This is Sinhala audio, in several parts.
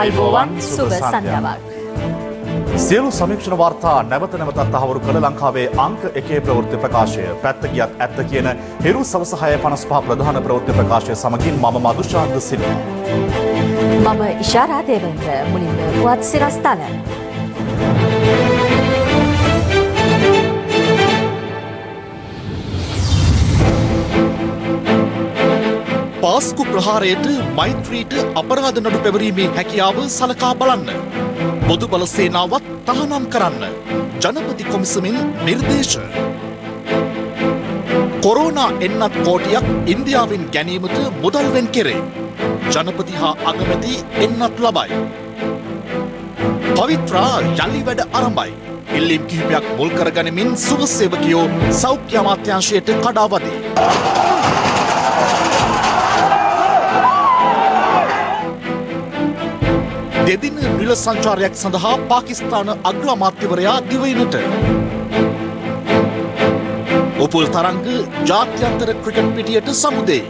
අයිබෝවන් සුබ සන්ධ්‍යාවක්. සියලු සමීක්ෂණ වාර්තා නැවත නැවතත් තහවුරු කළ ලංකාවේ අංක 1 ප්‍රවෘත්ති ප්‍රකාශය පැත්ත ගියත් ඇත්ත කියන හිරු සවස 6:55 ප්‍රධාන ප්‍රවෘත්ති ප්‍රකාශය සමගින් මම මදුෂාන්ද සිල්වා. මම ඉෂාරා දේවේන්ද්‍ර. මුලින්ම පුවත් සිරස්තල. පාස්කු ප්‍රහාරයට මෛත්‍රීට අපරාධ නඩු පැවරීමේ හැකියාව සලකා බලන්න. බොදු බල සේනාවත් තහනම් කරන්න. ජනපති කොමිසමෙන් නිර්දේශ. කොරෝනා එන්නත් කෝටියක් ඉන්දියාවෙන් ගැනීමට මුදල් වෙන් කෙරේ. ජනපති හා අගමැති එන්නත් ලබයි. පවිත්‍රා යලි වැඩ ආරම්භයි. ඉල්ලීම් කිහිපයක් මුල් කරගනිමින් සුව සේවකයෝ සෞඛ්‍ය අමාත්‍යාංශයට කඩාවදී. දෙදින නිල සංචාරයක් සඳහා පාකිස්තාන අග්‍ර අමාත්‍යවරයා දිවයිනට. උපුල් තරංග ජාත්‍යන්තර ක්‍රිකට් පිටියට සමුදේ.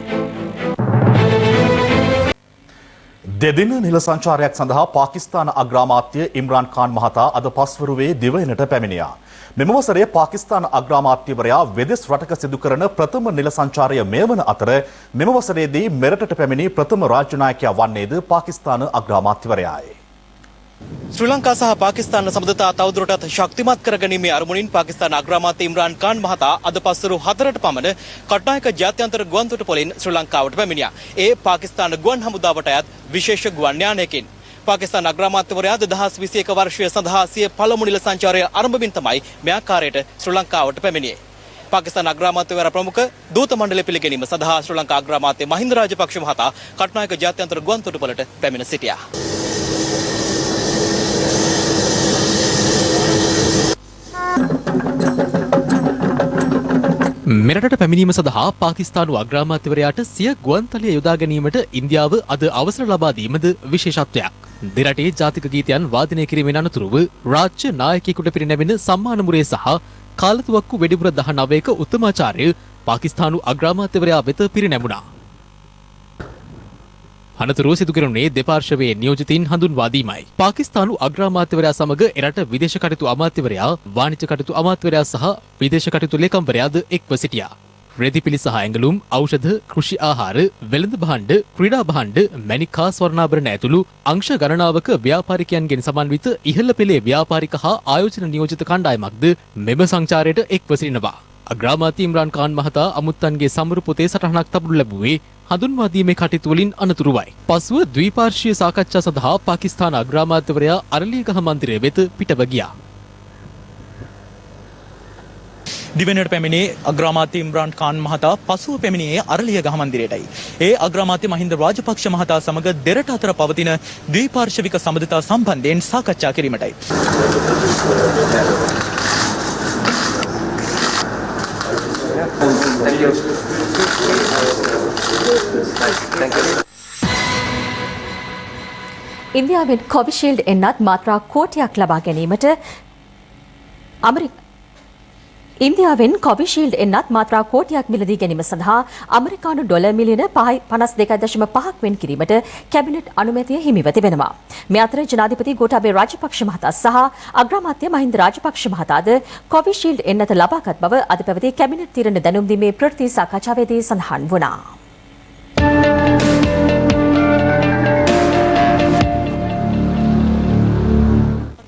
දෙදින නිල සංචාරයක් සඳහා පාකිස්තාන අග්‍රාමාත්‍ය ඉම්රාන් ඛාන් මහතා අද පස්වරුවේ දිවයිනට පැමිණියා. මෙම වසරේ පාකිස්තාන අග්‍රාමාත්‍යවරයා වෙදෙස් රටක සිදු කරන ප්‍රථම නිල සංචාරය මේ වන අතර මෙම වසරේදී මෙරටට පැමිණි ප්‍රථම රාජ්‍ය නායකයා වන්නේද පාකිස්තාන අග්‍රාමාත්‍යවරයායි. ශ්‍රී ලංකා සහ පාකිස්තාන සම්බන්ධතා තවදුරටත් ශක්තිමත් කරගැනීමේ අරමුණින් පාකිස්තාන අග්‍රාමාත්‍ය ඉම්රාන් ඛාන් මහතා අද පස්වරු 4ට පමණ කට්නායක ජාත්‍යන්තර ගුවන් තොටුපොළින් ශ්‍රී ලංකාවට පැමිණියා. ඒ පාකිස්තාන ගුවන් හමුදාවට අයත් විශේෂ ගුවන් යානයකින්. පාකිස්තාන අග්‍රාමාත්‍යවරයා 2021 වර්ෂය සඳහා සිය පළමු නිල සංචාරය ආරම්භමින් තමයි මේ ආකාරයට ශ්‍රී ලංකාවට පැමිණියේ. පාකිස්තාන අග්‍රාමාත්‍යවරයා ප්‍රමුඛ දූත මණ්ඩලය පිළිගැනීම සඳහා ශ්‍රී ලංකා අග්‍රාමාත්‍ය මහින්ද රාජපක්ෂ මහතා කට්නායක ජාත්‍යන්තර ගුවන් තොටුපළට පැමිණ සිටියා. මෙරටට පැමිණීම සඳහා පාකිස්තානු අග්‍රාමාත්‍යවරයාට සිය ගුවන්තලය යොදා ගැනීමට ඉන්දියාව අද අවසර ලබා දීමද විශේෂත්වයක්. දෙරටේ ජාතික ගීතයන් වාදනය කිරීමෙන් අනතුරුව රාජ්‍ය නායකයෙකුට පිරිනැමෙන සම්මාන මුරේ සහ කාලතුවක්කු වෙඩිපුර 19ක උත්තමාචාර්ය පාකිස්තානු අග්‍රාමාත්‍යවරයා වෙත පිරිනැමුණා. අනතුරුව සිදු කෙරුණේ දෙපාර්ශවයේ නියෝජිතයින් හඳුන්වා දීමයි. පාකිස්තානු අග්‍රාමාත්‍යවරයා සමග එරට විදේශ කටයුතු අමාත්‍යවරයා, වාණිජ්‍ය කටයුතු අමාත්‍යවරයා සහ විදේශ කටයුතු ලේකම්වරයාද එක්ව සිටියා. රෙදිපිලි සහ ඇඟලුම්, ඖෂධ, කෘෂි ආහාර, වෙළඳ භාණ්ඩ, ක්‍රීඩා භාණ්ඩ, මැණික් හා ස්වර්ණාභරණ ඇතුළු අංශ ගණනාවක ව්‍යාපාරිකයන්ගෙන් සමන්විත ඉහළ පෙළේ ව්‍යාපාරික හා ආයෝජන නියෝජිත කණ්ඩායමක්ද මෙම සංචාරයට එක්ව සිටිනවා. අග්‍රාමාත්‍ය ඉම්රාන් ඛාන් මහතා අමුත්තන්ගේ සමරු පොතේ සටහනක් තබනු ලැබුවේ හඳුන්වා දීමේ කටයුතු වලින් අනතුරුවයි. පසුව ද්විපාර්ශ්වීය සාකච්ඡා සඳහා පාකිස්තාන අග්‍රාමාත්‍යවරයා අරලියගහ මන්දිරය වෙත පිටව ගියා. දිවෙනට පැමිණි අග්‍රාමාත්‍ය ඉම්රාන් ඛාන් මහතා පසුව පැමිණියේ අරලියගහ මන්දිරයටයි. ඒ අග්‍රාමාත්‍ය මහින්ද රාජපක්ෂ මහතා සමග දෙරට අතර පවතින ද්විපාර්ශ්වික සම්බන්ධතා සම්බන්ධයෙන් සාකච්ඡා කිරීමටයි. ඉන්දියාවෙන් කොවිෂීල්ඩ් එන්නත් මාත්‍රා කෝටියක් ලබා ගැනීමට ඉන්දියාවෙන් කොවිෂීල්ඩ් එන්නත් මාත්‍රා කෝටියක් මිලදී ගැනීම සඳහා ඇමරිකානු ඩොලර් මිලියන 52.5ක් වෙන් කිරීමට කැබිනට් අනුමැතිය හිමිව තිබෙනවා. මේ අතර ජනාධිපති ගෝඨාභය රාජපක්ෂ මහතා සහ අග්‍රාමාත්‍ය මහින්ද රාජපක්ෂ මහතාද කොවිෂීල්ඩ් එන්නත ලබාගත් බව අද පැවති කැබිනට් තීරණ දැනුම් දීමේ ප්‍රවෘත්ති සාකච්ඡාවේදී සඳහන් වුණා.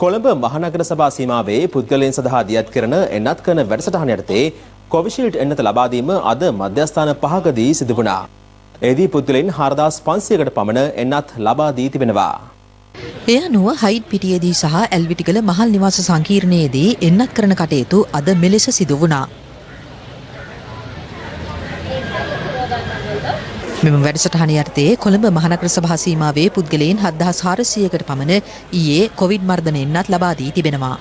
කොළඹ මහනගර සභා සීමාවේ පුද්ගලයන් සඳහා දියත් කරන එන්නත් කරන වැඩසටහන යටතේ කොවිෂීල්ඩ් එන්නත ලබා දීම අද මධ්‍යස්ථාන 5කදී සිදු වුණා. එෙහිදී පුද්ගලයන් 4500කට පමණ එන්නත් ලබා දී තිබෙනවා. එය අනුව හයිඩ් පිටියේදී සහ ඇල්විටිගල මහල් නිවාස සංකීර්ණයේදී එන්නත් කරන කටයුතු අද මෙලෙස සිදු වුණා. මෙම වැඩසටහන යටතේ කොළඹ මහනගර සභා සීමාවේ පුද්ගලයන් 7400කට පමණ ඊයේ කොවිඩ් මර්ධන එන්නත් ලබා දී තිබෙනවා.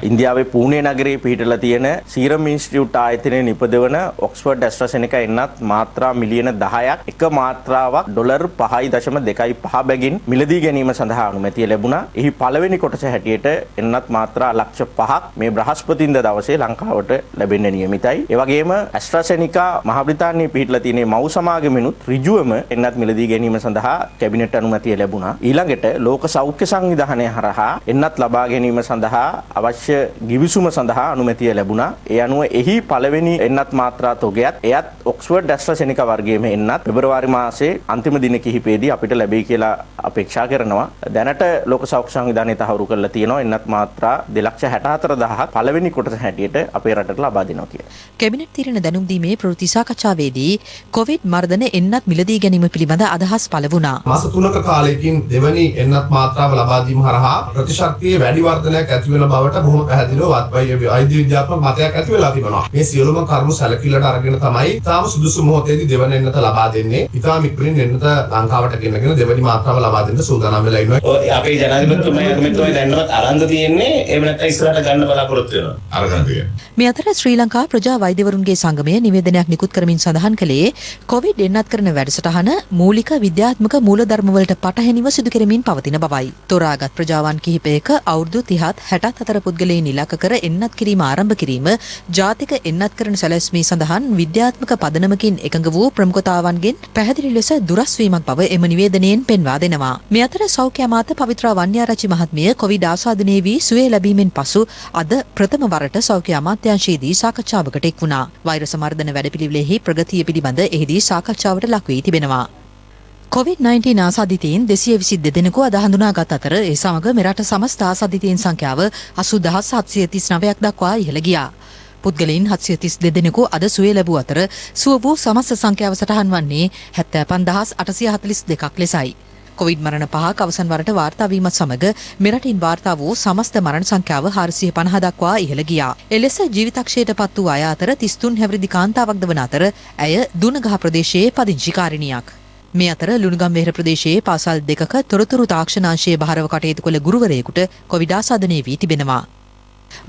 ඉන්දියාවේ පූනේ නගරයේ පිහිටලා තියෙන සීරම් ඉන්ස්ටිටියුට් ආයතනයේ නිපදවන ඔක්ස්ෆර්ඩ් ඇස්ට්‍රාසෙනිකා එන්නත් මාත්‍රා මිලියන 10ක් එක මාත්‍රාවක් ඩොලර් 5.25 බැගින් මිලදී ගැනීම සඳහා අනුමැතිය ලැබුණා. එහි පළවෙනි කොටස හැටියට එන්නත් මාත්‍රා ලක්ෂ 5ක් මේ බ්‍රහස්පතින්දා දවසේ ලංකාවට ලැබෙන්න නියමිතයි. ඒ වගේම ඇස්ට්‍රාසෙනිකා මහ බ්‍රිතාන්‍යයේ පිහිටලා තියෙන මව් සමාගමෙනුත් ඍජුවම එන්නත් මිලදී ගැනීම සඳහා කැබිනට් අනුමැතිය ලැබුණා. ඊළඟට ලෝක සෞඛ්‍ය සංවිධානය හරහා එන්නත් ලබා ගැනීම සඳහා අවශ්‍ය ගිවිසුම සඳහා අනුමැතිය ලැබුණා. ඒ අනුව එහි පළවෙනි එන්නත් මාත්‍රා තොගයත් එයත් ඔක්ස්ෆර්ඩ් ඇස්ට්‍රාසෙනිකා වර්ගයේම එන්නත් පෙබරවාරි මාසයේ අන්තිම දින කිහිපයේදී අපිට ලැබෙයි කියලා අපේක්ෂා කරනවා. දැනට ලෝක සෞඛ්‍ය සංවිධානය තහවුරු කරලා තියෙනවා එන්නත් මාත්‍රා 2,64,000ක් පළවෙනි කොටස හැටියට අපේ රටට ලබා දෙනවා කියලා. කැබිනට් තීරණ දැනුම් දීමේ ප්‍රවෘත්ති සාකච්ඡාවේදී කොවිඩ් මර්ධන එන්නත් මිලදී ගැනීම පිළිබඳ අදහස් පළ වුණා. මාස 3ක කාලයකින් දෙවැනි එන්නත් මාත්‍රාව ලබා දීම හරහා ප්‍රතිශක්තියේ වැඩි වර්ධනයක් ඇති වෙන බවට බොහොම පැහැදිලිව වෛද්‍ය විද්‍යාත්මක මතයක් ඇති වෙලා තිබෙනවා. මේ සියලුම කරුණු සැලකිල්ලට අරගෙන තමයි තාම සුදුසු මොහොතේදී දෙවැනි එන්නත ලබා දෙන්නේ. ඉතාම ඉක්මනින් එන්නත ලංකාවට ගෙනගෙන දෙවැනි මාත්‍රාව ලබා දෙන්න සූදානම් වෙලා ඉන්නවා. අපේ ජනාධිපතිතුමා අගමැතිතුමා දැන්නවත් අරන්ද තියෙන්නේ එහෙම නැත්නම් ඉස්සරහට ගන්න බලාපොරොත්තු වෙනවා. අරගන්න තියෙනවා. මේ අතර ශ්‍රී ලංකා ප්‍රජා වෛද්‍යවරුන්ගේ සංගමය නිවේදනයක් නිකුත් කරමින් සඳහන් කළේ කොවිඩ් එන්නත් කරන වැඩසටහන මූලික විද්‍යාත්මක මූලධර්ම වලට පටහැනිව සිදු කෙරෙමින් පවතින බවයි. තෝරාගත් ප්‍රජාවන් කිහිපයක අවුරුදු 30ත් 60ත් අතර පුද්ගලයන් ඉලක්ක කර එන්නත් කිරීම ආරම්භ කිරීම ජාතික එන්නත් කරන සැලැස්මේ සඳහන් විද්‍යාත්මක පදනමකින් එකඟ වූ ප්‍රමුඛතාවන්ගෙන් පැහැදිලි ලෙස දුරස් වීමක් බව එම නිවේදනයෙන් පෙන්වා දෙනවා. මේ අතර සෞඛ්‍ය අමාත්‍ය පවිත්‍රා වන්‍යාරච්චි මහත්මිය කොවිඩ් ආසාදනයේ වී සුවය ලැබීමෙන් පසු අද ප්‍රථම වරට සෞඛ්‍ය අමාත්‍යාංශයේදී සාකච්ඡාවකට එක් වුණා. වෛරස් මර්ධන වැඩපිළිවෙලෙහි ප්‍රගතිය පිළිබඳ එහිදී සාකච්ඡාවට ලක් වී තිබෙනවා. COVID-19 ආසාදිතයින් 222 දෙනෙකු අද හඳුනාගත් අතර ඒ සමග මෙරට සමස්ත ආසාදිතයින් සංඛ්‍යාව 80739ක් දක්වා ඉහළ ගියා. පුද්ගලයන් 732 දෙනෙකු අද සුවය ලැබූ අතර සුව වූ සමස්ත සංඛ්‍යාව සටහන් වන්නේ 75842ක් ලෙසයි. කොවිඩ් මරණ 5ක් අවසන් වරට වාර්තා වීමත් සමග මෙරටින් වාර්තා වූ සමස්ත මරණ සංඛ්‍යාව 450 දක්වා ඉහළ ගියා. එලෙස ජීවිතක්ෂයට පත් වූ අය අතර 33 හැවිරිදි කාන්තාවක්ද වන අතර ඇය දුනගහ ප්‍රදේශයේ පදිංචිකාරිනියක්. මේ අතර ලුණුගම්වෙහෙර ප්‍රදේශයේ පාසල් දෙකක තොරතුරු තාක්ෂණාංශයේ භාරව කටයුතු කළ ගුරුවරයෙකුට කොවිඩ් ආසාදනය වී තිබෙනවා.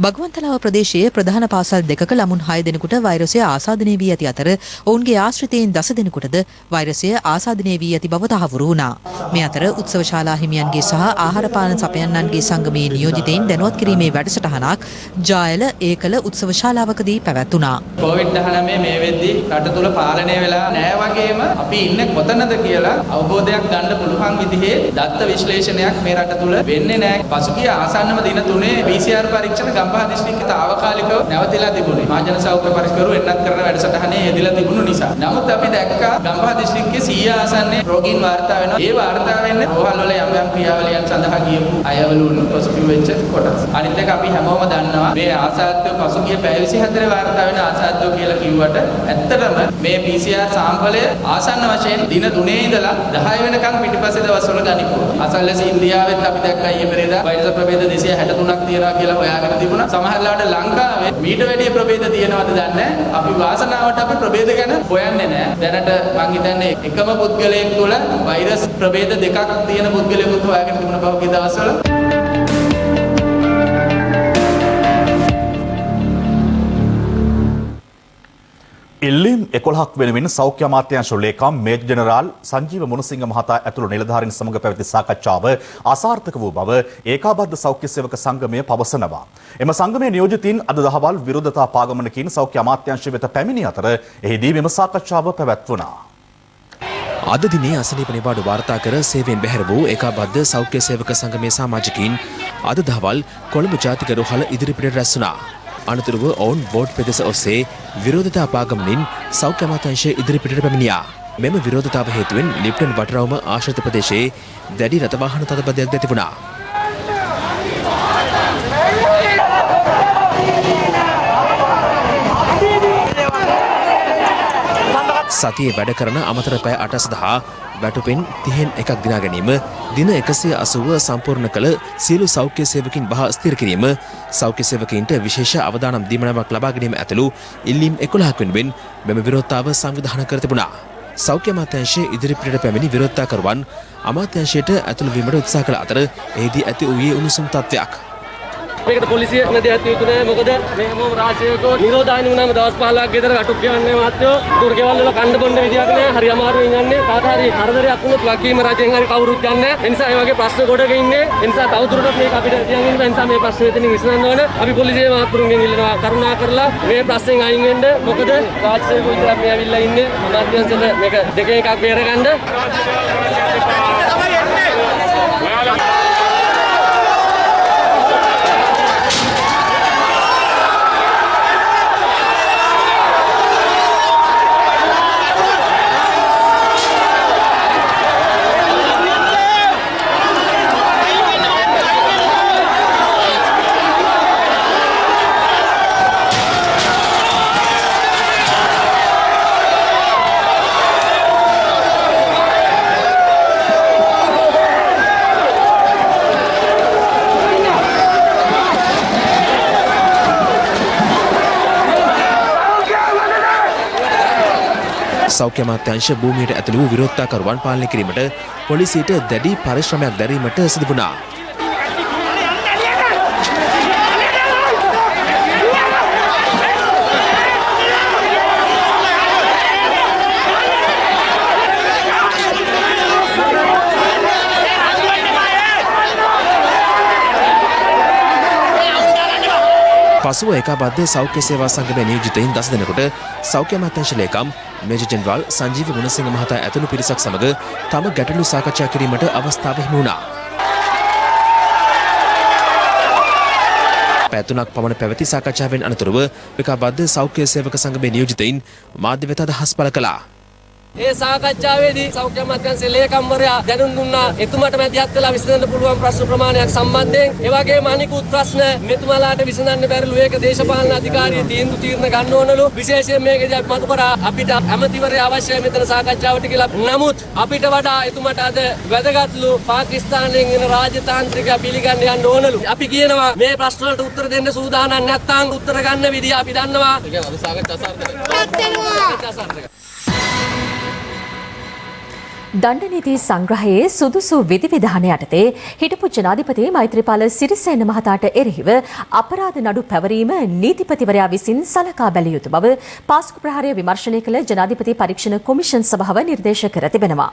බගවන්තලාව ප්‍රදේශයේ ප්‍රධාන පාසල් දෙකක ළමුන් 6 දෙනෙකුට වෛරසය ආසාදනය වී ඇති අතර ඔවුන්ගේ ආශ්‍රිතයින් 10 දෙනෙකුටද වෛරසය ආසාදනය වී ඇති බව තහවුරු වුණා. මේ අතර උත්සව ශාලා හිමියන්ගේ සහ ආහාර පාන සපයන්නන්ගේ සංගමයේ නියෝජිතයින් දැනුවත් කිරීමේ වැඩසටහනක් ජායල ඒකල උත්සව ශාලාවකදී පැවැත්වුණා. COVID-19 මේ වෙද්දී රට තුල පාලනය වෙලා නැහැ වගේම අපි ඉන්නේ කොතනද කියලා අවබෝධයක් ගන්න පුළුවන් විදිහේ දත්ත විශ්ලේෂණයක් මේ රට තුල වෙන්නේ නැහැ. පසුගිය ආසන්නම දින 3 PCR පරීක්ෂණ ගම්පහ දිස්ත්‍රික්කයේ తాවකාලිකව නැවතිලා තිබුණේ. මහජන සෞඛ්‍ය පරිස්කරු එන්නත් කරන වැඩසටහනේ යෙදලා තිබුණු නිසා. නමුත් අපි දැක්කා ගම්පහ දිස්ත්‍රික්කයේ 100 ආසන්නයේ රෝගීන් වාර්තා වෙනවා. ඒ වාර්තා වෙන්නේ රෝහල් වල යම් යම් ක්‍රියාවලියන් සඳහා ගියපු අයවලුන් පොසිටිව් වෙච්ච කොටස්. අනිත් එක අපි හැමෝම දන්නවා මේ ආසාද්‍ය පසුගිය පැය 24 වාර්තා වෙන ආසාද්‍ය කියලා කිව්වට ඇත්තටම මේ PCR සාම්පලය ආසන්න වශයෙන් දින 3 ඉඳලා 10 වෙනකන් පිටිපස්සේ දවස්වල ගනිපුවා. අසල්ලස ඉන්දියාවෙත් අපි දැක්කා ඊයේ පෙරේදා වෛරස් ප්‍රභේද 263ක් තියෙනවා කියලා හොයාගෙන තිබුණා. සමහරවිට ලංකාවේ මීට වැඩිය ප්‍රභේද තියෙනවද දන්නේ නැහැ. අපි වාසනාවට අපි ප්‍රභේද ගැන හොයන්නේ නැහැ. දැනට මං හිතන්නේ එකම පුද්ගලයෙක් තුළ වෛරස් ප්‍රභේද දෙකක් තියෙන පුද්ගලයෙකුත් හොයාගෙන තිබුණ පහුගිය දවස්වල. ඉල්ලීම් 11ක් වෙනුවෙන් සෞඛ්‍ය අමාත්‍යාංශ ලේකම් මේජර් ජෙනරාල් සංජීව මුණසිංහ මහතා ඇතුළු නිලධාරීන් සමග පැවති සාකච්ඡාව අසාර්ථක වූ බව ඒකාබද්ධ සෞඛ්‍ය සේවක සංගමය පවසනවා. එම සංගමයේ නියෝජිතින් අද දහවල් විරෝධතා පාගමනකින් සෞඛ්‍ය අමාත්‍යාංශය වෙත පැමිණි අතර එහිදී මෙම සාකච්ඡාව පැවැත්වුණා. අද දිනේ අසනීප නිවාඩු වාර්තා කර සේවයෙන් බැහැර වූ ඒකාබද්ධ සෞඛ්‍ය සේවක සංගමයේ සමාජිකයින් අද දහවල් කොළඹ ජාතික රෝහල ඉදිරිපිට රැස් වුණා. අනතුරුව ඔවුන් වෝඩ් පෙදෙස ඔස්සේ විරෝධතා පාගමනින් සෞඛ්‍ය අමාත්‍යාංශය ඉදිරිපිටට පැමිණියා. මෙම විරෝධතාව හේතුවෙන් ලිප්ටන් වටරවුම ආශ්‍රිත ප්‍රදේශයේ දැඩි රථවාහන තදබදයක් ඇති වුණා. සතියේ වැඩ කරන අමතර පැය 8 සඳහා වැටුපෙන් 30න් එකක් දිනා ගැනීම, දින 180 සම්පූර්ණ කළ සියලු සෞඛ්‍ය සේවකින් බහ ස්ථිර කිරීම, සෞඛ්‍ය සේවකයින්ට විශේෂ අවදානම් දීමනාවක් ලබා ගැනීම ඇතුළු ඉල්ලීම් 11ක් වෙනුවෙන් මෙම විරෝධතාව සංවිධානය කර තිබුණා. සෞඛ්‍ය අමාත්‍යාංශයේ ඉදිරිපිටට පැමිණි විරෝධතාකරුවන් අමාත්‍යාංශයට ඇතුළු වීමට උත්සාහ කළ අතර එහිදී ඇති වූයේ උණුසුම් තත්ත්වයක්. මේකට පොලිසිය මැදිහත් යුතු නෑ. මොකද මේ හැමෝම රාජ්‍යයකෝ නිරෝධායන වුණාම දවස් 15ක් ගෙදර අටුක් ගෙවන්නේ මහත්තයෝ. දුර ගෙවල් වල කන්න බොන්න විදියක් නෑ. හරි අමාරුවෙන් යන්නේ. කාට හරි කරදරයක් වුණොත් වගකීම රජෙන් හරි කවුරුත් ගන්නෑ. ඒ නිසා මේ වගේ ප්‍රශ්න ගොඩක ඉන්නේ. ඒ නිසා තවදුරටත් මේක අපිට තියන් ඉන්න නිසා මේ ප්‍රශ්න එතනින් විසඳන්න ඕන. අපි පොලිසිය මහත්තුරුන්ගෙන් ඉල්ලනවා කරුණා කරලා මේ ප්‍රශ්නෙන් අයින් වෙන්න. මොකද රාජ්‍යයකෝ විතරක් මේ ඇවිල්ලා ඉන්නේ. අමාත්‍යාංශයට මේක දෙකෙන් එකක් බේරගන්න. සෞඛ්‍ය අමාත්‍යාංශ භූමියට ඇතුළු වූ විරෝධතාකරුවන් පාලනය කිරීමට පොලිසියට දැඩි පරිශ්‍රමයක් දැරීමට සිදු වුණා. පසුව ඒකාබද්ධ සෞඛ්‍ය සේවා සංගමයේ නියෝජිතයින් 10 දෙනෙකුට සෞඛ්‍ය අමාත්‍යාංශ ලේකම් මේජර් ජෙනරාල් සංජීව ගුණසිංහ මහතා ඇතුළු පිරිසක් සමග තම ගැටලු සාකච්ඡා කිරීමට අවස්ථාව හිමි වුණා. පැය 3ක් පමණ පැවති සාකච්ඡාවෙන් අනතුරුව ඒකාබද්ධ සෞඛ්‍ය සේවක සංගමයේ නියෝජිතයින් මාධ්‍ය වෙත අදහස් පළ කළා. ඒ සාකච්ඡාවේදී සෞඛ්‍ය අමාත්‍යාංශයේ ලේකම්වරයා දැනුම් දුන්නා එතුමාට මැදිහත් වෙලා විසඳන්න පුළුවන් ප්‍රශ්න ප්‍රමාණයක් සම්බන්ධයෙන්. ඒ වගේම අනිකුත් ප්‍රශ්න මෙතුමාලාට විසඳන්න බැරිලු ඒක දේශපාලන අධිකාරිය තීන්දුව ගන්න ඕනලු. විශේෂයෙන් මේකදී අපි මතු කරා අපිට ඇමතිවරයා අවශ්‍යයි මෙතන සාකච්ඡාවට කියලා. නමුත් අපිට වඩා එතුමාට අද වැදගත්ලු පාකිස්තානයෙන් එන රාජතාන්ත්‍රිකය පිළිගන්න යන්න ඕනලු. අපි කියනවා මේ ප්‍රශ්න වලට උත්තර දෙන්න සූදානම් නැත්නම් උත්තර ගන්න විදිය අපි දන්නවා. ඒ කියන්නේ අපි සාකච්ඡා සාර්ථකයි. දණ්ඩ නීති සංග්‍රහයේ සුදුසු විධිවිධාන යටතේ හිටපු ජනාධිපති මෛත්‍රීපාල සිරිසේන මහතාට එරෙහිව අපරාධ නඩු පැවරීම නීතිපතිවරයා විසින් සලකා බැලිය යුතු බව පාස්කු ප්‍රහාරය විමර්ශනය කළ ජනාධිපති පරීක්ෂණ කොමිෂන් සභාව නිර්දේශ කර තිබෙනවා.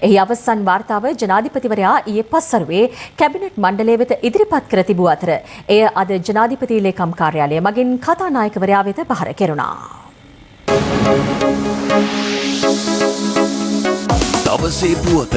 එහි අවසන් වාර්තාව ජනාධිපතිවරයා ඊයේ පස්වරුවේ කැබිනට් මණ්ඩලය වෙත ඉදිරිපත් කර තිබූ අතර එය අද ජනාධිපති ලේකම් කාර්යාලය මගින් කතානායකවරයා වෙත පහර කෙරුණා. දවසේ පුවත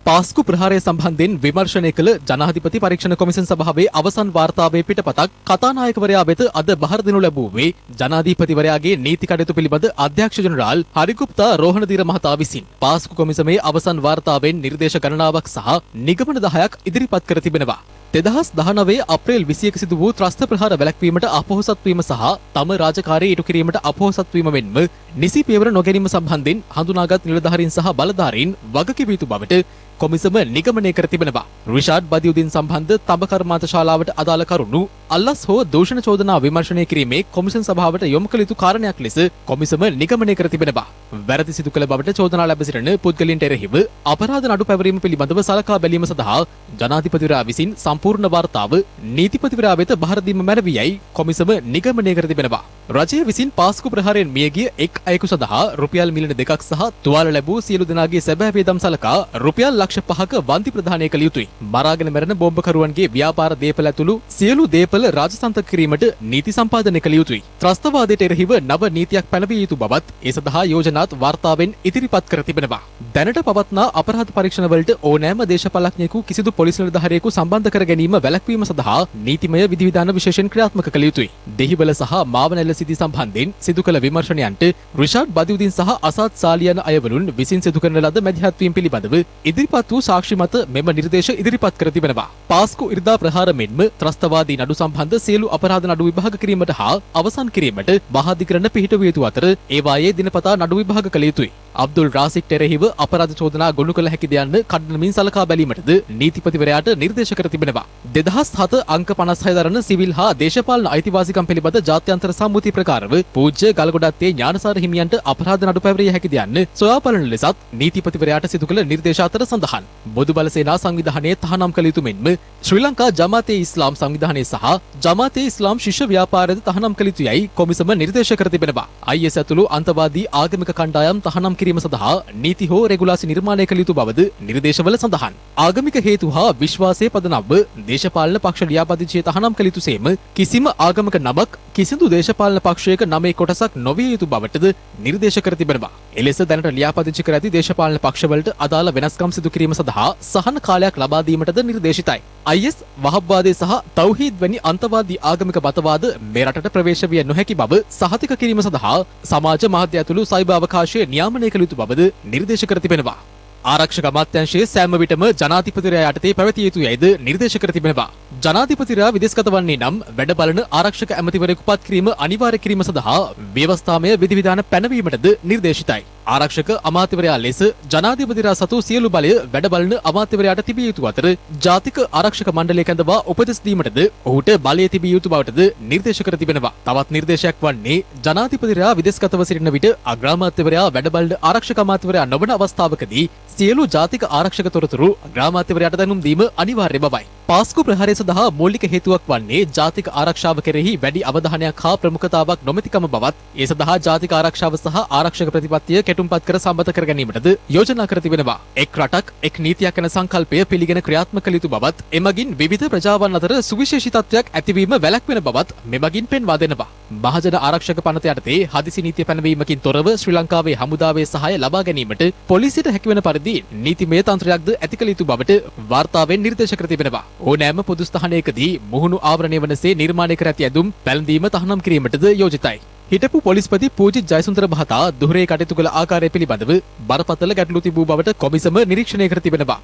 පාස්කු ප්‍රහාරය සම්බන්ධයෙන් විමර්ශනය කළ ජනාධිපති පරීක්ෂණ කොමිෂන් සභාවේ අවසන් වාර්තාවේ පිටපතක් කතානායකවරයා වෙත අද බහර දෙනු ලැබුවේ ජනාධිපතිවරයාගේ නීති කටයුතු පිළිබඳ අධ්‍යක්ෂ ජනරාල් හරිගුප්තා රෝහණදීර මහතා විසින් පාස්කු කොමිසමේ අවසන් වාර්තාවෙන් නිර්දේශ ගණනාවක් සහ නිගමන 10ක් ඉදිරිපත් කර තිබෙනවා. 2019 අප්‍රේල් 21 සිදු වූ ත්‍රස්ත ප්‍රහාර වැළැක්වීමට අපොහොසත් වීම සහ තම රාජකාරිය ඉටු කිරීමට අපොහොසත් වීම මෙන්ම නිසි පියවර නොගැනීම සම්බන්ධයෙන් හඳුනාගත් නිලධාරීන් සහ බලධාරීන් වගකිව යුතු බවට කොමිසම නිගමනය කර තිබෙනවා. රිෂාඩ් බදියුදින් සම්බන්ධ තඹ කර්මාන්ත ශාලාවට අදාළ කරුණු අල්ලස් හෝ දූෂණ චෝදනා විමර්ශනය කිරීමේ කොමිෂන් සභාවට යොමු කළ යුතු කාරණයක් ලෙස කොමිසම නිගමනය කර තිබෙනවා. වැරදි සිදු කළ බවට චෝදනා ලැබ සිටින පුද්ගලයන්ට එරෙහිව අපරාධ නඩු පැවරීම පිළිබඳව සලකා බැලීම සඳහා ජනාධිපතිවරයා විසින් සම්පූර්ණ වාර්තාව නීතිපතිවරයා වෙත බහර දීම මැනවියයි කොමිසම නිගමනය කර තිබෙනවා. රජය විසින් පාස්කු ප්‍රහාරයෙන් මියගිය එක් අයෙකු සඳහා රුපියල් මිලියන 2ක් සහ තුවාල ලැබූ සියලු දෙනාගේ සැබෑ වේදම් සලකා රුපියල් ලක්ෂ 5ක වන්දි ප්‍රදානය කළ යුතුයි. මරාගෙන මැරෙන බෝම්බකරුවන්ගේ ව්‍යාපාර දේපල ඇතුළු සියලු දේපල රාජසන්තක කිරීමට නීති සම්පාදනය කළ යුතුයි. ත්‍රස්තවාදයට එරෙහිව නව නීතියක් පැනවිය යුතු බවත් ඒ සඳහා යෝජනාත් වාර්තාවෙන් ඉදිරිපත් කර තිබෙනවා. දැනට පවත්නා අපරාධ පරීක්ෂණවලට ඕනෑම දේශපාලඥයෙකු කිසිදු පොලිස් නිලධාරියෙකු සම්බන්ධ කර ගැනීම වැළැක්වීම සඳහා නීතිමය විධිවිධාන විශේෂයෙන් ක්‍රියාත්මක කළ යුතුයි. දෙහිවල සහ මාවනැල්ල සිටි සම්බන්ධයෙන් සිදු කළ විමර්ශනයන්ට රිෂාඩ් බදියුදින් සහ අසත් සාලියන අයවලුන් විසින් සිදු කරන ලද මැදිහත් වීම පිළිබඳව ඉදිරිපත් වූ සාක්ෂි මත මෙම නිර්දේශ ඉදිරිපත් කර තිබෙනවා. පාස්කු ඉරිදා ප්‍රහාර මෙන්ම ත්‍රස්තවාදී නඩු සම්බන්ධ සියලු අපරාධ නඩු විභාග කිරීමට හා අවසන් කිරීමට මහාධිකරණ පිහිටවිය යුතු අතර ඒවායේ දිනපතා නඩු විභාග කළ යුතුයි. අබ්දුල් රාසික් එරෙහිව අපරාධ චෝදනා ගොනු කළ හැකි දයන්න කඩනමින් සලකා බැලීමටද නීතිපතිවරයාට නිර්දේශ කර තිබෙනවා. 2007 අංක 56 දරන සිවිල් හා දේශපාලන අයිතිවාසිකම් පිළිබඳ ජාත්‍යන්තර සම්මුතිය ප්‍රකාරව පූජ්‍ය ගල්ගොඩත්තේ ඥානසාර හිමියන්ට අපරාධ නඩු පැවරිය හැකි දයන්න සොයා බලන ලෙසත් නීතිපතිවරයාට සිදු කළ නිර්දේශ අතර සඳහන් සඳහන්. බොදු බල සේනා සංවිධානයේ තහනම් කළ යුතු මෙන්ම ශ්‍රී ලංකා ජමාතේ ඉස්ලාම් සංවිධානය සහ ජමාතේ ඉස්ලාම් ශිෂ්‍ය ව්‍යාපාරද තහනම් කළ යුතුයයි කොමිසම නිර්දේශ කර තිබෙනවා. IS ඇතුළු අන්තවාදී ආගමික කණ්ඩායම් තහනම් කිරීම සඳහා නීති හෝ රෙගුලාසි නිර්මාණය කළ යුතු බවද නිර්දේශවල සඳහන්. ආගමික හේතු හා විශ්වාසයේ පදනම්ව දේශපාලන පක්ෂ ලියාපදිංචිය තහනම් කළ යුතුසේම කිසිම ආගමක නමක් කිසිදු දේශපාලන පක්ෂයක නමේ කොටසක් නොවිය යුතු බවටද නිර්දේශ කර තිබෙනවා. එලෙස දැනට ලියාපදිංචි කර ඇති දේශපාලන පක්ෂවලට අදාළ වෙනස්කම් සිදු කිරීම සඳහා සහන කාලයක් ලබා දීමටද නිර්දේශිතයි. IS වහබ්වාදය සහ තෞහීද් වැනි අන්තවාදී ආගමික මතවාද මේ රටට ප්‍රවේශ විය නොහැකි බව සහතික කිරීම සඳහා සමාජ මාධ්‍ය ඇතුළු සයිබර් අවකාශය නියාමනය කළ යුතු බවද නිර්දේශ කර තිබෙනවා. ආරක්ෂක අමාත්‍යාංශයේ සෑම විටම ජනාධිපතිවරයා යටතේ පැවතිය යුතුයයිද නිර්දේශ කර තිබෙනවා. ජනාධිපතිවරයා විදේශගත වන්නේ නම් වැඩ බලන ආරක්ෂක ඇමතිවරයෙකු පත් කිරීම අනිවාර්ය කිරීම සඳහා ව්‍යවස්ථාමය විධිවිධාන පැනවීමටද නිර්දේශිතයි. ආරක්ෂක අමාත්‍යවරයා ලෙස ජනාධිපතිවරයා සතු සියලු බලය වැඩ බලන අමාත්‍යවරයාට තිබිය යුතු අතර ජාතික ආරක්ෂක මණ්ඩලය කැඳවා උපදෙස් දීමටද ඔහුට බලය තිබිය යුතු බවටද නිර්දේශ කර තිබෙනවා. තවත් නිර්දේශයක් වන්නේ ජනාධිපතිවරයා විදේශගතව සිටින විට අග්‍රාමාත්‍යවරයා වැඩ බලන ආරක්ෂක අමාත්‍යවරයා නොවන අවස්ථාවකදී සියලු ජාතික ආරක්ෂක තොරතුරු අග්‍රාමාත්‍යවරයාට දැනුම් දීම අනිවාර්ය බවයි. පාස්කු ප්‍රහාරය සඳහා මූලික හේතුවක් වන්නේ ජාතික ආරක්ෂාව කෙරෙහි වැඩි අවධානයක් හා ප්‍රමුඛතාවක් නොමැතිකම බවත් ඒ සඳහා ජාතික ආරක්ෂාව සහ ආරක්ෂක ප්‍රතිපත්තිය කෙටුම්පත් කර සම්මත කර ගැනීමටද යෝජනා කර තිබෙනවා. එක් රටක් එක් නීතියක් යන සංකල්පය පිළිගෙන ක්‍රියාත්මක කළ යුතු බවත් එමගින් විවිධ ප්‍රජාවන් අතර සුවිශේෂී තත්ත්වයක් ඇතිවීම වැළැක්වෙන බවත් මෙමගින් පෙන්වා දෙනවා. මහජන ආරක්ෂක පනත යටතේ හදිසි නීතිය පැනවීමකින් තොරව ශ්‍රී ලංකාවේ හමුදාවේ සහාය ලබා ගැනීමට පොලිසියට හැකිවන පරිදි නීතිමය තන්ත්‍රයක්ද ඇති කළ යුතු බවට වාර්තාවෙන් නිර්දේශ කර තිබෙනවා. ඕනෑම පොදු ස්ථානයකදී මුහුණු ආවරණය වනසේ නිර්මාණය කර ඇති ඇඳුම් පැළඳීම තහනම් කිරීමටද යෝජිතයි. හිටපු පොලිස්පති පූජිත් ජයසුන්දර මහතා දුහරේ කටයුතු කළ ආකාරය පිළිබඳව බරපතල ගැටලු තිබූ බවට කොමිසම නිරීක්ෂණය කර තිබෙනවා.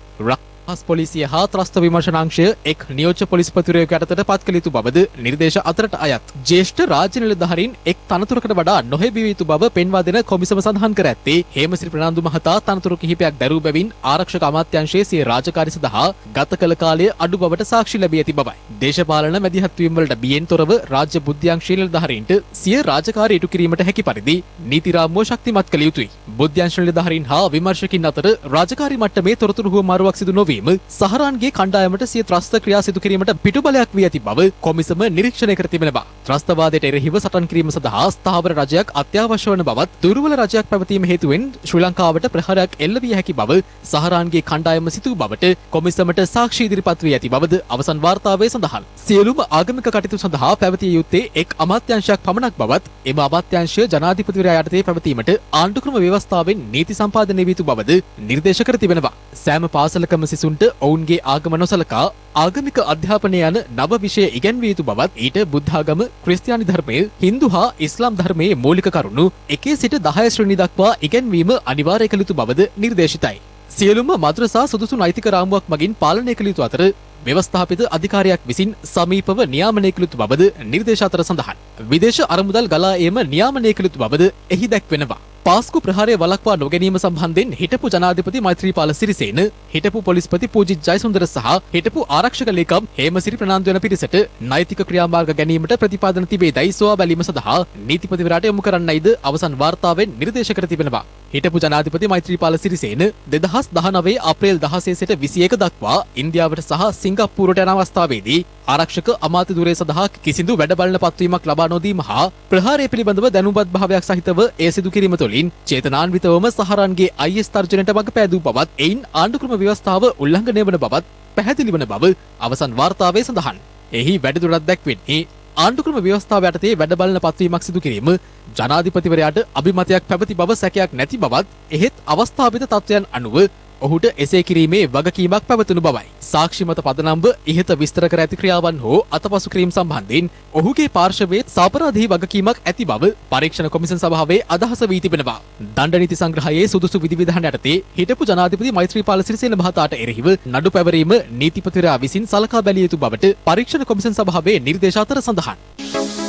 රහස් පොලිසිය හා ත්‍රස්ත විමර්ශනාංශය එක් නියෝජ්‍ය පොලිස්පතිවරයෙකු යටතට පත් කළ යුතු බවද නිර්දේශ අතරට අයත්. ජ්‍යෙෂ්ඨ රාජ්‍ය නිලධාරීන් එක් තනතුරකට වඩා නොහෙබිය යුතු බව පෙන්වා දෙන කොමිසම සඳහන් කර ඇත්තේ හේමසිරි ප්‍රනාන්දු මහතා තනතුරු කිහිපයක් දැරූ බැවින් ආරක්ෂක අමාත්‍යාංශයේ සිය රාජකාරී සඳහා ගත කළ කාලය අඩු බවට සාක්ෂි ලැබී ඇති බවයි. දේශපාලන මැදිහත් වීම වලට බියෙන් තොරව රාජ්‍ය බුද්ධ්‍යංශ නිලධාරීන්ට සිය රාජකාරී ඉටු කිරීමට හැකි පරිදි නීති රාමුව ශක්තිමත් කළ යුතුයි. බුද්ධ්‍යංශ නිලධාරීන් හා විමර්ශකින් අතර රාජකාරී මට්ටමේ තොරතුරු හුවමාරුවක් සිදු නොවීම සහරාන්ගේ කණ්ඩායමට සිය ත්‍රස්ත ක්‍රියා සිදු කිරීමට පිටුබලයක් වී ඇති බව කොමිසම නිරීක්ෂණය කර තිබෙනවා. ත්‍රස්තවාදයට එරෙහිව සටන් කිරීම සඳහා ස්ථාවර රජයක් අත්‍යවශ්‍ය වන බවත් දුර්වල රජයක් පැවතීම හේතුවෙන් ශ්‍රී ලංකාවට ප්‍රහාරයක් එල්ල විය හැකි බව සහරාන්ගේ කණ්ඩායම සිතූ බවට කොමිසමට සාක්ෂි ඉදිරිපත් වී ඇති බවද අවසන් වාර්තාවේ සඳහන්. සියලුම ආගමික කටයුතු සඳහා පැවතිය යුත්තේ එක් අමාත්‍යාංශයක් පමණක් බවත් එම අමාත්‍යාංශය ජනාධිපතිවරයා යටතේ පැවතීමට ආණ්ඩුක්‍රම ව්‍යවස්ථාවෙන් නීති සම්පාදනය වී යුතු බවද නිර්දේශ කර තිබෙනවා. සෑම පාසලකම සිසුන්ට ඔවුන්ගේ ආගම නොසලකා ආගමික අධ්‍යාපනය යන නව විෂය ඉගැන්විය යුතු බවත් ඊට බුද්ධාගම, ක්‍රිස්තියානි ධර්මය, හින්දු හා ඉස්ලාම් ධර්මයේ මූලික කරුණු 1 සිට 10 ශ්‍රේණි දක්වා ඉගැන්වීම අනිවාර්ය කළ යුතු බවද නිර්දේශිතයි. සියලුම මද්‍රසා සුදුසු නෛතික රාමුවක් මගින් පාලනය කළ යුතු අතර ව්‍යවස්ථාපිත අධිකාරියක් විසින් සමීපව නියාමනය කළ යුතු බවද නිර්දේශ අතර සඳහන්. විදේශ අරමුදල් ගලා ඒම නියාමනය කළ යුතු බවද එහි දැක්වෙනවා. පාස්කු ප්‍රහාරය වළක්වා නොගැනීම සම්බන්ධයෙන් හිටපු ජනාධිපති මෛත්‍රීපාල සිරිසේන, හිටපු පොලිස්පති පූජිත් ජයසුන්දර සහ හිටපු ආරක්ෂක ලේකම් හේමසිරි ප්‍රනාන්දු යන පිරිසට නෛතික ක්‍රියාමාර්ග ගැනීමට ප්‍රතිපාදන තිබේදයි සොයා බැලීම සඳහා නීතිපතිවරයාට යොමු කරන්නයිද අවසන් වාර්තාවෙන් නිර්දේශ කර තිබෙනවා. හිටපු ජනාධිපති මෛත්‍රීපාල සිරිසේන 2019 අප්‍රේල් 16 සිට 21 දක්වා ඉන්දියාවට සහ සිංගප්පූරුවට යන අවස්ථාවේදී ආරක්ෂක අමාත්‍ය ධුරය සඳහා කිසිදු වැඩ බලන පත්වීමක් ලබා නොදීම හා ප්‍රහාරය පිළිබඳව දැනුම්පත් භාවයක් සහිතව එය සිදු කිරීම තුළින් චේතනාන්විතවම සහරන්ගේ IS තර්ජනයට මඟ පෑදූ බවත් එයින් ආණ්ඩුක්‍රම ව්‍යවස්ථාව උල්ලංඝනය වන බවත් පැහැදිලි වන බව අවසන් වාර්තාවේ සඳහන්. එහි වැඩිදුරටත් දැක්වෙන්නේ ආණ්ඩුක්‍රම ව්‍යවස්ථාව යටතේ වැඩ බලන පත්වීමක් සිදු කිරීම ජනාධිපතිවරයාට අභිමතයක් පැවති බව සැකයක් නැති බවත් එහෙත් අවස්ථාපිත තත්ත්වයන් අනුව ඔහුට එසේ කිරීමේ වගකීමක් පැවතුණු බවයි. සාක්ෂිමත පදනම්ව ඉහත විස්තර කර ඇති ක්‍රියාවන් හෝ අතපසු කිරීම සම්බන්ධයෙන් ඔහුගේ පාර්ශවයේ සාපරාධී වගකීමක් ඇති බව පරීක්ෂණ කොමිසම් සභාවේ අදහස වී තිබෙනවා. දණ්ඩ නීති සංග්‍රහයේ සුදුසු විධිවිධාන යටතේ හිටපු ජනාධිපති මෛත්‍රීපාල සිරිසේන මහතාට එරෙහිව නඩු පැවරීම නීතිපතිවරයා විසින් සලකා බැලිය යුතු බවට පරීක්ෂණ කොමිසම් සභාවේ නිර්දේශ අතර සඳහන්.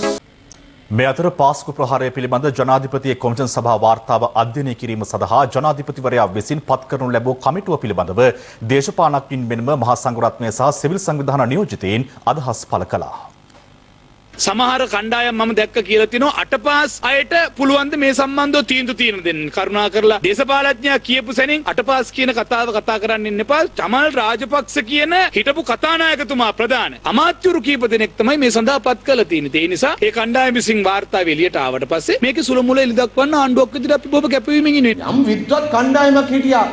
මේ අතර පාස්කු ප්‍රහාරය පිළිබඳ ජනාධිපති කොමිෂන් සභා වාර්තාව අධ්‍යයනය කිරීම සඳහා ජනාධිපතිවරයා විසින් පත් කරනු ලැබූ කමිටුව පිළිබඳව දේශපාලනඥයින් මෙන්ම මහා සංඝරත්නය සහ සිවිල් සංවිධාන නියෝජිතයින් අදහස් පළ කළා. සමහර කණ්ඩායම් මම දැක්ක කියලා තිනවා අටපාස් අයට පුළුවන් ද මේ සම්බන්ධව තීන්දුව తీරන දෙන්න. කරුණා කරලා දේශපාලඥයා කියපු සැනින් අටපාස් කියන කතාව කතා කරන්න ඉන්න එපා. චමල් රාජපක්ෂ කියන හිටපු කතානායකතුමා ප්‍රධාන අමාත්‍යවරු කීප දෙනෙක් තමයි මේ සඳහා පත් කළ තියෙන්නේ. ඒ නිසා ඒ කණ්ඩායම විසින් වාර්තාව එළියට ආවට පස්සේ මේකේ සුළු මුල එලි දක්වන්න ආණ්ඩුවක් විදිහට අපි බොහොම කැපවීමෙන් ඉන්නේ. යම් විද්වත් කණ්ඩායමක් හිටියා.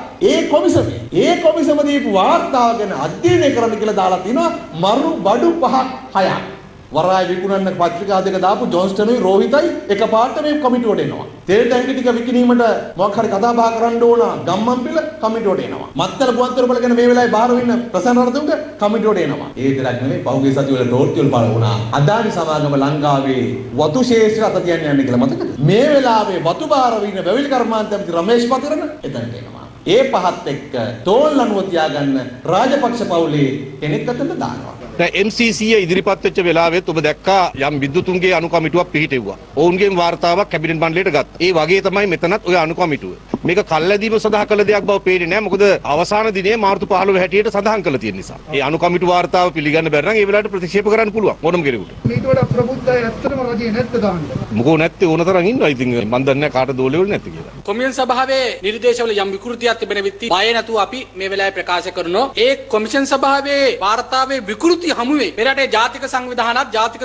ඒ කොමිසම දීපු වාර්තාව ගැන අධ්‍යයනය කරන්න කියලා දාලා තිනවා මරු බඩු 5-6ක්. වරාය විකුණන්න පත්‍රිකා දෙක දාපු ජොන්ස්ටනුයි රෝහිතයි එකපාරට මේ කමිටුවට එනවා. තෙල් ටැංකි ටික විකිණීමට මොකක් හරි කතා බහ කරන්න ඕන ගම්මන්පිල කමිටුවට එනවා. මත්තල පුවන්තර ගැන මේ වෙලාවේ බාර වෙන්න ප්‍රසන්න රණතුංග කමිටුවට එනවා. ඒ දෙයක් නෙමෙයි පහුගිය සතිවල ටෝට්ටි වල පළ වුණා. අදානි සමාගම ලංකාවේ වතු ශේෂ්ත්‍ර අත තියන්න යන්නේ කියලා මතකද? මේ වෙලාවේ වතු බාර වින වැවිලි කර්මාන්ත ඇමති රමේෂ් පතිරණ එතනට එනවා. ඒ පහත් එක්ක තෝල් අනුව තියාගන්න රාජපක්ෂ පවුලේ කෙනෙක් අතට දානවා. දැන් MCC ඉදිරිපත් වෙච්ච වෙලාවෙත් ඔබ දැක්කා යම් විද්‍යුතුන්ගේ අනු කමිටුවක් පිහිටෙව්වා. ඔවුන්ගේ වාර්තාවක් කැබිනට් මණ්ඩලයට ගත්තා. ඒ වගේ තමයි මෙතනත් ඔය අනු කමිටුව. මේක කල්ැදීම සඳහා කළ දෙයක් බව පේන්නේ නැහැ. මොකද අවසාන දිනේ මාර්තු 15 හැටියට සඳහන් කළ තියෙන නිසා. ඒ අනු කමිටු වාර්තාව පිළිගන්න බැරි නම් ඒ වෙලාවට ප්‍රතික්ෂේප කරන්න පුළුවන් ඕනම කෙනෙකුට. මේට වඩා ප්‍රබුද්ධය ඇත්තටම රජේ නැත්ද දාන්න. මොකෝ නැත්තේ ඕන තරම් ඉන්නවා. ඉතින් මන් දන්නේ නැහැ කාටද ඕලෙවල නැති කියලා. කොමියුන් සභාවේ නිර්දේශවල යම් විකෘතියක් තිබෙන විත්ති බය නැතුව අපි මේ වෙලාවේ ප්‍රකාශ කරනවා. ඒ කොමිෂන් සභාවේ වාර්තාවේ විකෘති හමුවේ මෙරටේ ජාතික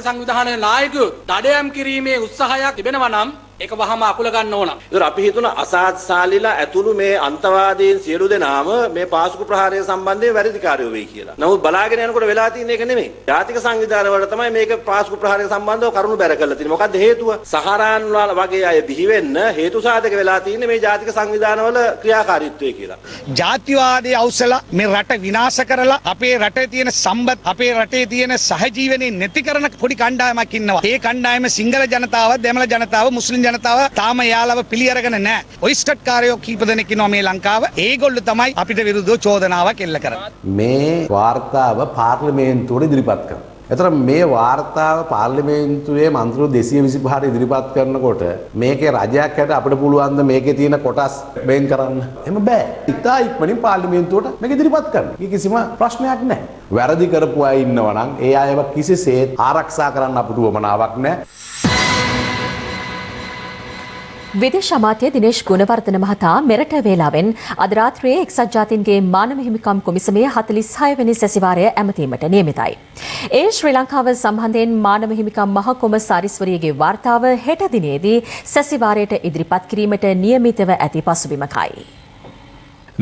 සංවිධානයේ නායකයෝ දඩයම් කිරීමේ උත්සාහයක් තිබෙනවා නම් ඒක වහම අකුල ගන්න ඕන. ඒතර අපි හිතන අසාද් සාලිලා ඇතුළු මේ අන්තවාදීන් සියලු දෙනාම මේ පාස්කු ප්‍රහාරය සම්බන්ධයෙන් වැරදිකාරයෝ වෙයි කියලා. නමුත් බලාගෙන යනකොට වෙලා තියෙන එක නෙමෙයි. ජාතික සංවිධාන වල තමයි මේක පාස්කු ප්‍රහාරය සම්බන්ධව කරුණු බැර කරලා තියෙන්නේ. මොකද්ද හේතුව? සහරාන් වගේ අය බිහි වෙන්න හේතු සාධක වෙලා තියෙන්නේ මේ ජාතික සංවිධාන වල ක්‍රියාකාරීත්වය කියලා. ජාතිවාදී අවසල මේ රට විනාශ කරලා අපේ රටේ තියෙන සම්බත් අපේ රටේ තියෙන සහජීවනයේ නැති කරන පොඩි කණ්ඩායමක් ඉන්නවා. ඒ කණ්ඩායම සිංහල ජනතාව, දෙමළ ජනතාව, මුස්ලිම් ජනතාව තාම යාලව පිළිඅරගෙන නැහැ. ඔයිස්ටඩ් කාරයෝ කීප දෙනෙක් ඉන්නවා මේ ලංකාව. ඒගොල්ලෝ තමයි අපිට විරුද්ධව චෝදනාවක් එල්ල කරන්නේ. මේ වාර්තාව පාර්ලිමේන්තුවට ඉදිරිපත් කරනවා. එතන මේ වාර්තාව පාර්ලිමේන්තුවේ මන්ත්‍රීවරු 225ට ඉදිරිපත් කරනකොට මේකේ රජයක් හැට අපිට පුළුවන් ද මේකේ තියෙන කොටස් වෙන් කරන්න? එහෙම බෑ. ඉතා ඉක්මනින් පාර්ලිමේන්තුවට මේක ඉදිරිපත් කරන්න. කිසිම ප්‍රශ්නයක් නැහැ. වැරදි කරපු අය ඉන්නවා නම් ඒ අයව කිසිසේත් ආරක්ෂා කරන්න අපිට උවමනාවක් නැහැ. විදේශ අමාත්‍ය දිනේෂ් ගුණවර්ධන මහතා මෙරට වේලාවෙන් අද රාත්‍රියේ එක්සත් ජාතීන්ගේ මානව හිමිකම් කොමිසමේ 46 වෙනි සැසිවාරය ඇමතීමට නියමිතයි. ඒ ශ්‍රී ලංකාව සම්බන්ධයෙන් මානව හිමිකම් මහ කොමසාරිස්වරියගේ වාර්තාව හෙට දිනේදී සැසිවාරයට ඉදිරිපත් කිරීමට නියමිතව ඇති පසුබිමකයි.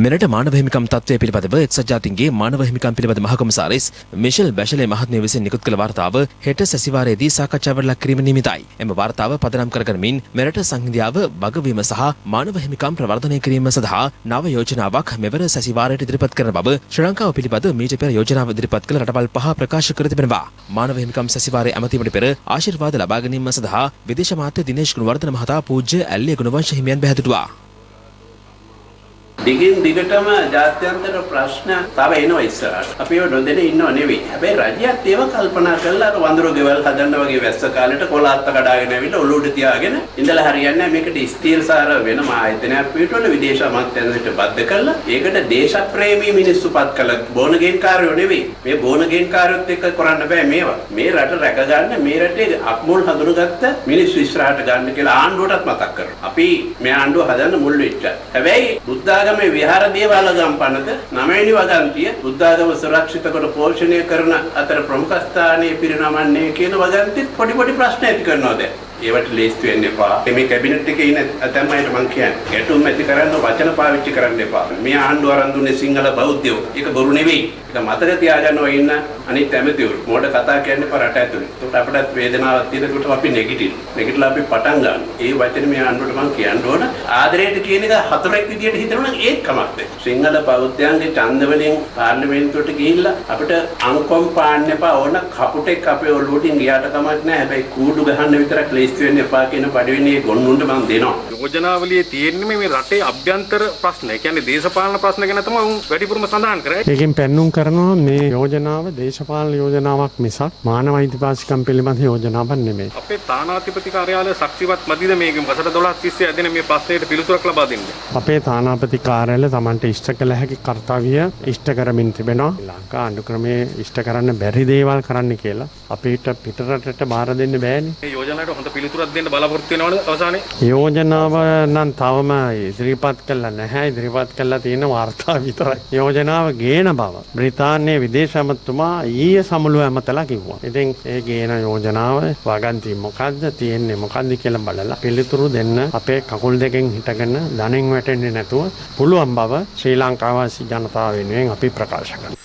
මෙරට මානව හිමිකම් තත්ත්වය පිළිබඳව එක්සත් ජාතීන්ගේ මානව හිමිකම් පිළිබඳ මහ කොමසාරිස් මිෂෙල් බැෂලේ මහත්මිය විසින් නිකුත් කළ වාර්තාව හෙට සැසිවාරයේදී සාකච්ඡාවට ලක් කිරීම නියමිතයි. එම වාර්තාව පදනම් කරගනිමින් මෙරට සංහිඳියාව වගවීම සහ මානව හිමිකම් ප්‍රවර්ධනය කිරීම සඳහා නව යෝජනාවක් මෙවර සැසිවාරයට ඉදිරිපත් කරන බව ශ්‍රී ලංකාව පිළිබඳ මීට පෙර යෝජනාව ඉදිරිපත් කළ රටවල් 5 ප්‍රකාශ කර තිබෙනවා. මානව හිමිකම් සැසිවාරයේ ඇමතීමට පෙර ආශිර්වාද ලබා ගැනීම සඳහා විදේශ අමාත්‍ය දිනේෂ් ගුණවර්ධන මහතා පූජ්‍ය ඇල්ලිය ගුණවංශ හිමියන් බැහැදුවා. දිගින් දිගටම ජාත්‍යන්තර ප්‍රශ්න තව එනවා ඉස්සරහට. අපි ඒව නොදෙන ඉන්නව නෙවෙයි. හැබැයි රජයත් ඒව කල්පනා කරලා වඳුරු ගෙවල් හදන්න වගේ වැස්ස කාලේට කොලාත්ත කඩාගෙන ඇවිල්ලා ඔලුවට තියාගෙන ඉඳලා හරියන්නේ නැහැ. මේකට ස්ථීරසාර වෙනම ආයතනයක් පිටවල විදේශ අමාත්‍යාංශයට බද්ධ කරලා ඒකට දේශප්‍රේමී මිනිස්සු පත් කළ බෝනගේන්කාරයෝ නෙවෙයි. මේ බෝනගේන්කාරයොත් එක්ක කරන්න බෑ මේවා. මේ රට රැක ගන්න මේ රටේ අක්මුල් හඳුනගත්ත මිනිස්සු ඉස්සරහට ගන්න කියලා ආණ්ඩුවටත් මතක් කරනවා. අපි මේ ආණ්ඩුව හදන්න මුල් වෙච්චා. හැබැයි බුද්ධ මේ විහාර දේවාල ගම්පනත 9 වෙනි වගන්තිය බුද්ධාගම සුරක්ෂිත කොට පෝෂණය කරන අතර ප්‍රමුඛ ස්ථානයේ පිරිනමන්නේ කියන වගන්තිත් පොඩි ප්‍රශ්න ඇති කරනවා දැන්. ඒවට ලේස්ති වෙන්න එපා. මේ කැබිනට් එකේ ඉන්න අතම්මයිට මං කියන්නේ. ගැටුම් ඇති කරන්න වචන පාවිච්චි කරන්න එපා. මේ ආණ්ඩුව අරන් දුන්නේ සිංහල බෞද්ධයෝ. ඒක බොරු නෙවෙයි. ඒක මතක තියාගන්න ඔය ඉන්න අනිත් ඇමතිවරු. මොඩ කතා කියන්න එපා රට ඇතුලේ. ඒකට අපිටත් වේදනාවක් තියෙනකොට අපි නෙගටිව්ලා අපි පටන් ගන්න. ඒ වචනේ මේ ආණ්ඩුවට මං කියන්න ඕන. ආදරයට කියන එක හතරක් විදියට හිතනවා නම් ඒක කමක් නැහැ. සිංහල බෞද්ධයන්ගේ ඡන්ද වලින් පාර්ලිමේන්තුවට ගිහිල්ලා අපිට අංකොම් පාන්න එපා. ඕන කපුටෙක් අපේ ඔළුවටින් ගියාට කමක් නැහැ. හැබැයි කූඩු ගහන්න විතරක් ලේස්ති වෙන්න එපා කියන පඩිවෙන්නේ ගොන්නුන්ට මම දෙනවා. යෝජනාවලියේ තියෙන්නේ මේ රටේ අභ්‍යන්තර ප්‍රශ්න. ඒ කියන්නේ දේශපාලන ප්‍රශ්න ගැන තමයි උන් වැඩිපුරම සඳහන් කරන්නේ. ඒකෙන් පෙන්눔 කරනවා මේ යෝජනාව දේශපාලන යෝජනාවක් මිසක් මානව අයිතිවාසිකම් පිළිබඳ යෝජනාවක් නෙමෙයි. අපේ තානාපති කාර්යාලය ශක්තිවත් මැදිද මේක වසර 12ක් තිස්සේ ඇදෙන මේ ප්‍රශ්නයට පිළිතුරක් ලබා දෙන්නේ. අපේ තානාපති කාර්යාලය Tamante ඉෂ්ට කළ හැකි කාර්යය ඉෂ්ට කරමින් තිබෙනවා. ලංකා අනුක්‍රමයේ ඉෂ්ට කරන්න බැරි දේවල් කරන්න කියලා අපිට පිටරටට බාර දෙන්න බෑනේ. මේ යෝජනාවට හොඳ පිළිතුරක් දෙන්න බලාපොරොත්තු වෙනවද අවසානයේ? යෝජනාව නම් තවම ඉදිරිපත් කළා නැහැ. ඉදිරිපත් කළා තියෙන වාර්තා විතරයි. යෝජනාව ගේන බව බ්‍රිතාන්‍යයේ විදේශ ඇමතුමා ඊයේ සමුළුව ඇමතලා කිව්වා. ඉතින් ඒ ගේන යෝජනාව වගන්ති මොකද්ද තියෙන්නේ මොකද්ද කියලා බලලා පිළිතුරු දෙන්න අපේ කකුල් දෙකෙන් හිටගෙන ධනෙන් වැටෙන්නේ නැතුව පුළුවන් බව ශ්‍රී ලංකාවාසී ජනතාව වෙනුවෙන් අපි ප්‍රකාශ කරනවා.